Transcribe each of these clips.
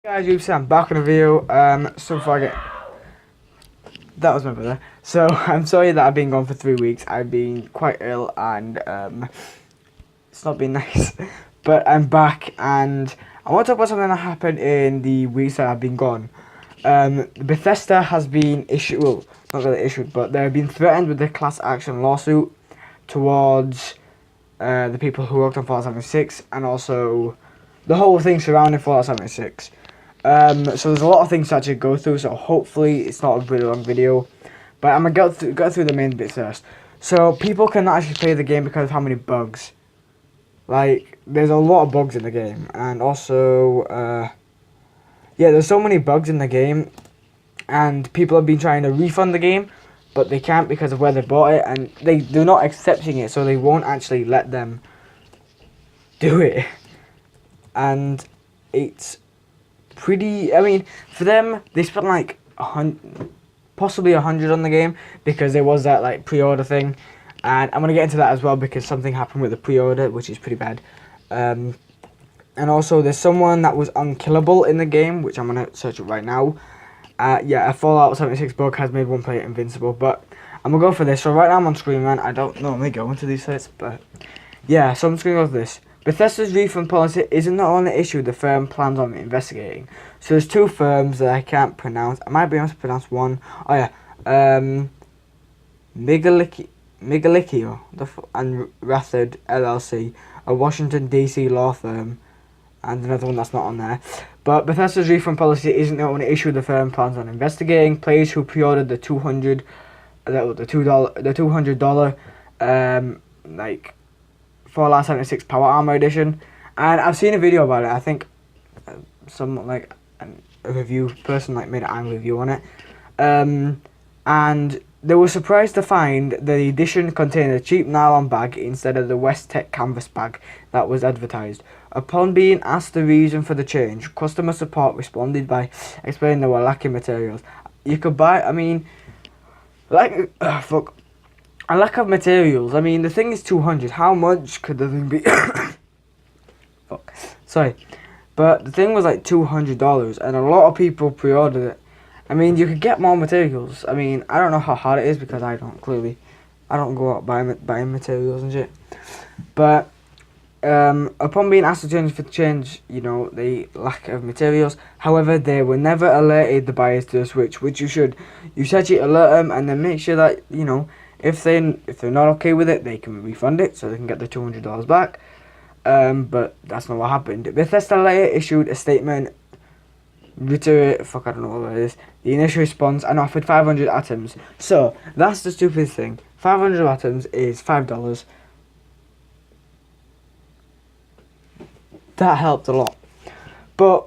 Guys, Reapz, I'm back in a video. So before I get that was my brother. So I'm sorry that I've been gone for 3 weeks. I've been quite ill and it's not been nice. But I'm back and I want to talk about something that happened in the weeks that I've been gone. Bethesda has been issued, well, not really issued, but they've been threatened with a class action lawsuit towards the people who worked on Fallout 76 and also the whole thing surrounding Fallout 76. So there's a lot of things to actually go through, so hopefully it's not a really long video. But I'm going to go through the main bits first. So people cannot actually play the game because of how many bugs. Like, there's a lot of bugs in the game. And also, yeah, there's so many bugs in the game. And people have been trying to refund the game, but they can't because of where they bought it. And they're not accepting it, so they won't actually let them do it. And it's pretty, I mean, for them, they spent like possibly 100 on the game because there was that like pre-order thing, and I'm gonna get into that as well because something happened with the pre-order which is pretty bad. And also there's someone that was unkillable in the game, which I'm gonna search it right now. Yeah, a Fallout 76 bug has made one player invincible, but I'm gonna go for this. So right now I'm on screen, man. I don't normally go into these sites, but yeah, so I'm just gonna go for this. Bethesda's refund policy isn't the only issue the firm plans on investigating. So there's two firms that I can't pronounce. I might be able to pronounce one. Oh yeah, Migalicchio and Rathod LLC, a Washington DC law firm, and another one that's not on there. But Bethesda's refund policy isn't the only issue the firm plans on investigating. Players who pre-ordered the $200 like Fallout 76 Power Armor Edition, and I've seen a video about it. I think some like a review person like made an review on it, and they were surprised to find that the edition contained a cheap nylon bag instead of the West Tech canvas bag that was advertised. Upon being asked the reason for the change, customer support responded by explaining they were lacking materials. You could buy, I mean, like fuck. A lack of materials. I mean, the thing is 200. How much could the thing be? Fuck. Sorry. But the thing was like $200, and a lot of people pre-ordered it. I mean, you could get more materials. I mean, I don't know how hard it is because I don't go out buying materials and shit. But upon being asked to change, you know, the lack of materials. However, they were never alerted the buyers to the switch, which you should. You should actually alert them and then make sure that, you know, if they're not okay with it, they can refund it so they can get the $200 back. But that's not what happened. Bethesda later issued a statement. I don't know what that is. The initial response and offered 500 atoms. So that's the stupid thing. 500 atoms is $5. That helped a lot. But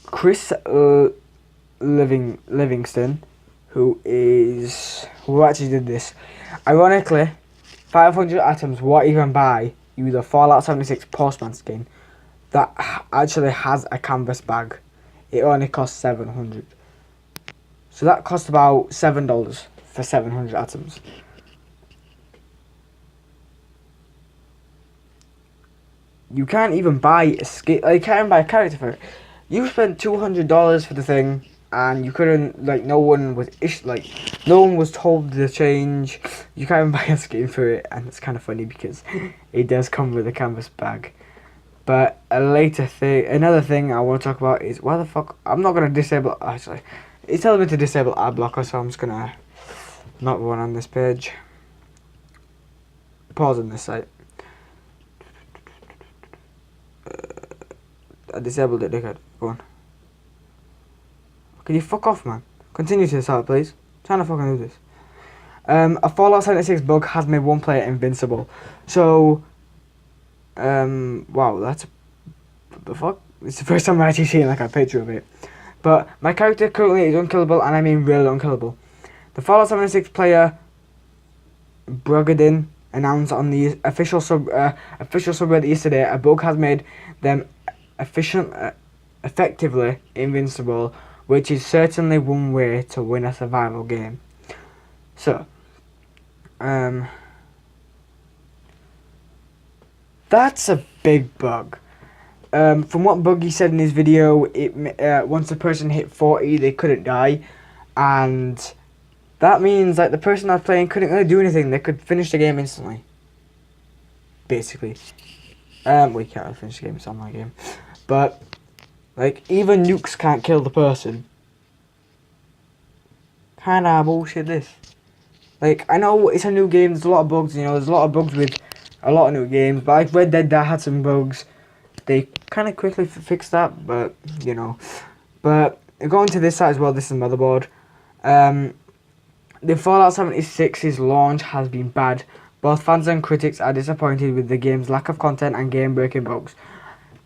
Chris Livingston, who actually did this. Ironically, 500 atoms won't even buy you the Fallout 76 Postman skin that actually has a canvas bag. It only costs 700. So that cost about $7 for 700 atoms. You can't even buy a skin. You can't even buy a character for it. You spent $200 for the thing. And you couldn't, like, no one was told the change. You can't even buy a skin for it, and it's kind of funny because it does come with a canvas bag. But another thing I want to talk about is why the fuck I'm not gonna disable. Actually, it's telling me to disable ad blocker, so I'm just gonna not run on this page. Pause on this site. I disabled it. Dickhead. Go on. Can you fuck off, man? Continue to the side, please. I'm trying to fucking do this. A Fallout 76 bug has made one player invincible. So, wow, that's the fuck. It's the first time I'm actually seeing like a picture of it. But my character currently is unkillable, and I mean really unkillable. The Fallout 76 player Brugadin announced on the official subreddit yesterday a bug has made them effectively invincible, which is certainly one way to win a survival game. So, that's a big bug. From what Buggy said in his video, once the person hit 40, they couldn't die, and that means like the person that's playing couldn't really do anything. They could finish the game instantly, basically. We can't really finish the game. It's an online game, but like even nukes can't kill the person. Kinda bullshit this. Like, I know it's a new game, there's a lot of bugs, you know, there's a lot of bugs with a lot of new games, but like Red Dead that had some bugs. They kind of quickly fixed that, but, you know. But, going to this side as well, this is motherboard. The Fallout 76's launch has been bad. Both fans and critics are disappointed with the game's lack of content and game-breaking bugs.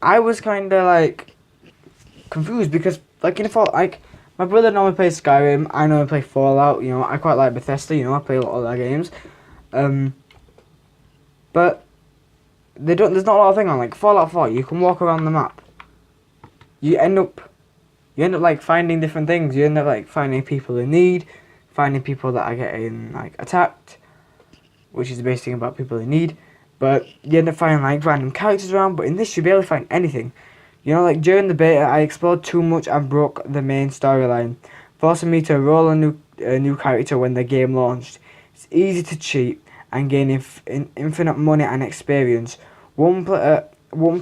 I was kinda, like, confused because, like, in Fallout, like, my brother normally plays Skyrim, I normally play Fallout, you know, I quite like Bethesda, you know, I play a lot of their games. But there's not a lot of thing on, like Fallout 4, you can walk around the map. You end up like finding different things, you end up like finding people in need, finding people that are getting like attacked, which is the basic thing about people in need. But you end up finding like random characters around, but in this you barely find anything. You know, like during the beta, I explored too much and broke the main storyline, forcing me to roll a new character when the game launched. It's easy to cheat and gain infinite money and experience. One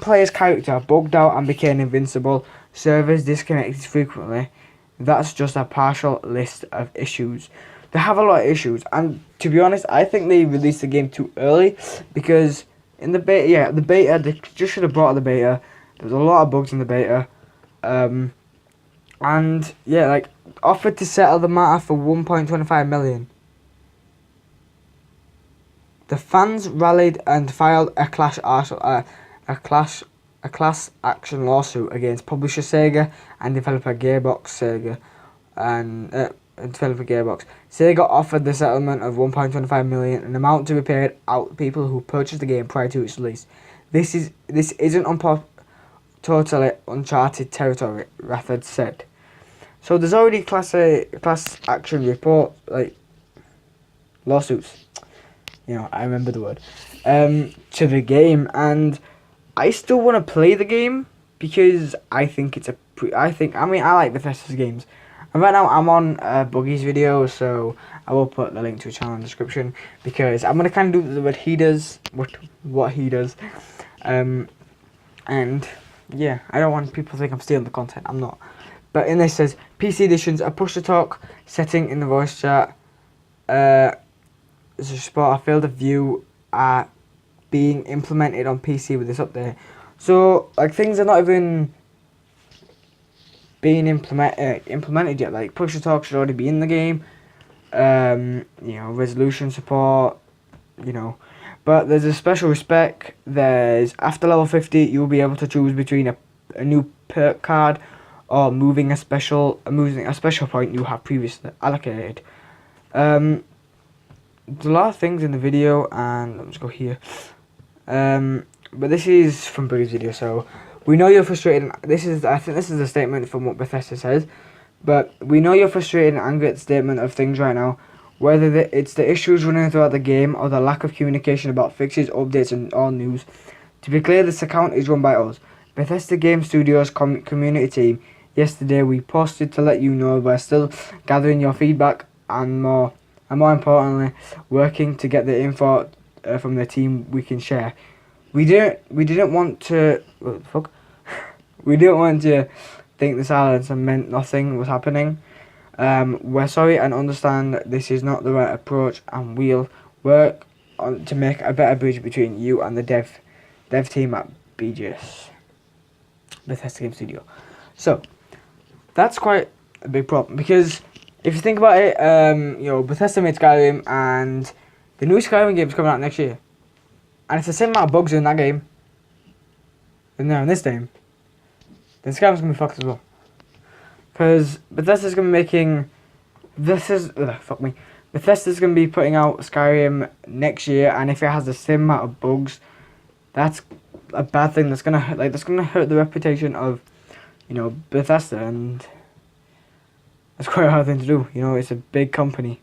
player's character bugged out and became invincible. Servers disconnected frequently. That's just a partial list of issues. They have a lot of issues, and to be honest, I think they released the game too early because in the beta, they just should have brought the beta. There's a lot of bugs in the beta, and yeah, like offered to settle the matter for 1.25 million. The fans rallied and filed a class action lawsuit against publisher Sega and developer Gearbox Sega offered the settlement of 1.25 million, an amount to be paid out to people who purchased the game prior to its release. This isn't totally uncharted territory, Rathod said. So there's already class action report, like lawsuits. You know, I remember the word. To the game, and I still want to play the game because I think it's I like Bethesda's games. And right now I'm on Buggy's video, so I will put the link to his channel in the description because I'm gonna kind of do what he does, and yeah, I don't want people to think I'm stealing the content. I'm not. But in this says PC editions, a push to talk setting in the voice chat. As a spot, I failed a view are being implemented on PC with this update. So like things are not even being implemented yet. Like push to talk should already be in the game. You know, resolution support. You know. But there's a special respec. There's after level 50, you'll be able to choose between a new perk card or moving a special point you have previously allocated. There's a lot of things in the video, and let's go here. But this is from Buggy's video, so we know you're frustrated. I think this is a statement from what Bethesda says. But we know you're frustrated and angry at the statement of things right now. Whether it's the issues running throughout the game or the lack of communication about fixes, updates, and all news. To be clear, this account is run by us, Bethesda Game Studios community team. Yesterday we posted to let you know we're still gathering your feedback and more importantly, working to get the info from the team we can share. We didn't want to. What the fuck? We didn't want to think the silence meant nothing was happening. We're sorry and understand this is not the right approach, and we'll work on to make a better bridge between you and the dev team at BGS, Bethesda Game Studio. So that's quite a big problem because if you think about it, you know, Bethesda made Skyrim, and the new Skyrim game is coming out next year, and it's the same amount of bugs in that game than there in this game. Then Skyrim's gonna be fucked as well, because Bethesda's gonna be making Bethesda's gonna be putting out Skyrim next year, and if it has the same amount of bugs, that's a bad thing. That's gonna hurt the reputation of, you know, Bethesda, and that's quite a hard thing to do. You know, it's a big company.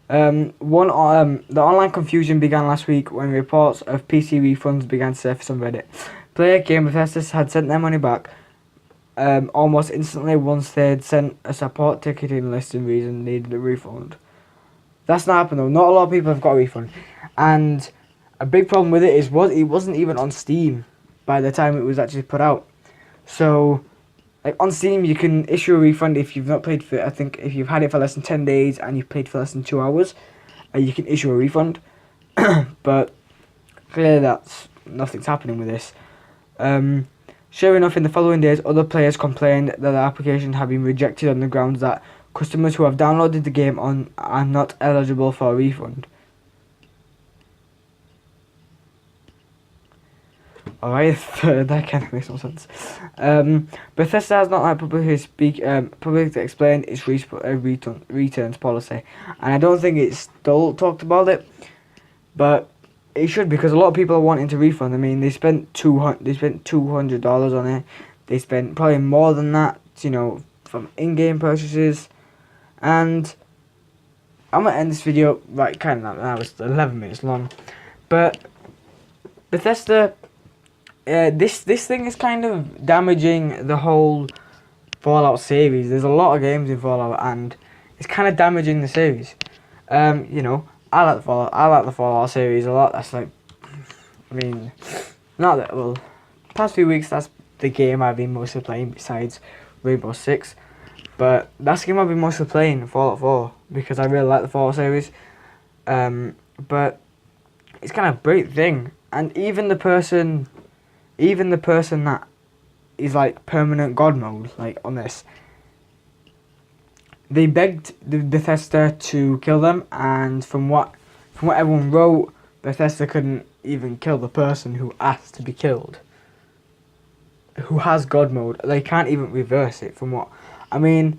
The online confusion began last week when reports of PC refunds began to surface on Reddit. player game Bethesda had sent their money back almost instantly once they'd sent a support ticketing list and reason they needed a refund. That's not happened though. Not a lot of people have got a refund, and a big problem with it is it wasn't even on Steam by the time it was actually put out. So, like on Steam, you can issue a refund if you've not played for. I think if you've had it for less than 10 days and you've played for less than 2 hours, you can issue a refund. But clearly, nothing's happening with this. Sure enough, in the following days, other players complained that their application had been rejected on the grounds that customers who have downloaded the game are not eligible for a refund. Alright, that kind of makes no sense. Bethesda has not publicly explained its returns policy, and I don't think it's still talked about it, but it should, because a lot of people are wanting to refund. I mean, they spent $200 on it. They spent probably more than that, from in-game purchases. And I'm gonna end this video right kind of now. It's 11 minutes long, but Bethesda, this thing is kind of damaging the whole Fallout series. There's a lot of games in Fallout, and it's kind of damaging the series. I like the Fallout series a lot. That's like, I mean, not that well. Past few weeks, that's the game I've been mostly playing besides Rainbow Six. But that's the game I've been mostly playing, Fallout 4, because I really like the Fallout series. But it's kind of a great thing, and even the person that is like permanent God mode, like on this, they begged the Bethesda to kill them, and from what everyone wrote, Bethesda couldn't even kill the person who asked to be killed, who has God mode. They can't even reverse it. From what I mean,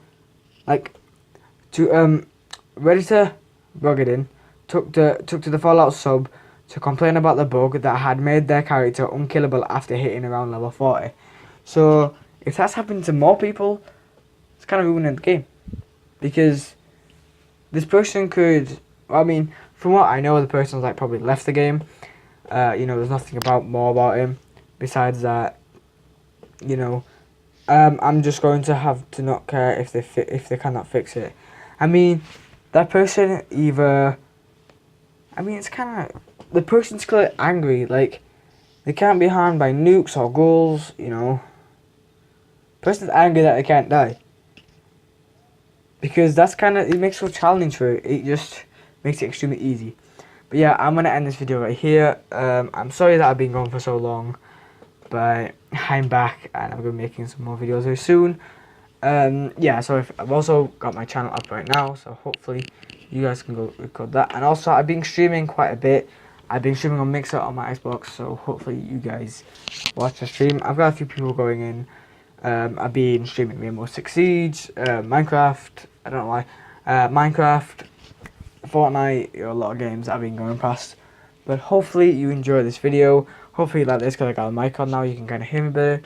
like, Redditor Ruggedin took to the Fallout sub to complain about the bug that had made their character unkillable after hitting around level 40. So if that's happened to more people, it's kind of ruining the game, because this person could. I mean, from what I know, the person's like probably left the game. There's nothing more about him besides that. I'm just going to have to not care if they cannot fix it. I mean, that person either. I mean, it's kind of, the person's clearly angry. Like, they can't be harmed by nukes or ghouls. Person's angry that they can't die, because that's kind of, it makes it a challenge for it. It just makes it extremely easy. But yeah, I'm gonna end this video right here. I'm sorry that I've been gone for so long, but I'm back and I'm gonna be making some more videos very soon. So I've also got my channel up right now, so hopefully you guys can go record that. And also, I've been streaming quite a bit. I've been streaming on Mixer on my Xbox, so hopefully you guys watch the stream. I've got a few people going in. I've been streaming Rainbow Six Siege, Minecraft, I don't know why, Minecraft, Fortnite, a lot of games that I've been going past. But hopefully you enjoy this video. Hopefully you like this, because I got a mic on now, you can kind of hear me better.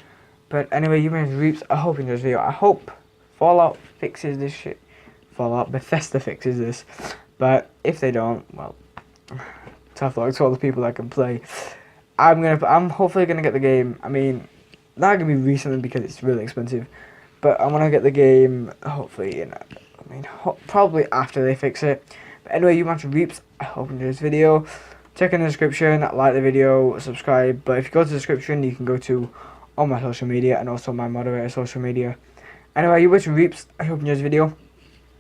But anyway, you made Reapz. I hope you enjoyed this video. I hope Fallout fixes this shit. Bethesda fixes this. But if they don't, well, tough luck to all the people that can play. I'm hopefully gonna get the game. I mean, not gonna be recently because it's really expensive, but I'm gonna get the game hopefully probably after they fix it. But anyway, you mentioned Reapz. I hope you enjoyed this video. Check in the description, like the video, subscribe. But if you go to the description, you can go to all my social media and also my moderator social media. Anyway, you watching Reapz. I hope you enjoyed this video.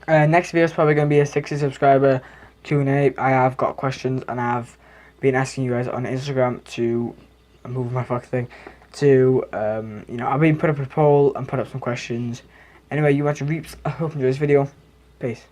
Next video is probably going to be a 60 subscriber Q&A. I have got questions, and I've been asking you guys on Instagram to move my fuck thing to I've been put up a poll and put up some questions. Anyway, you watching Reapz. I hope you enjoyed this video. Peace.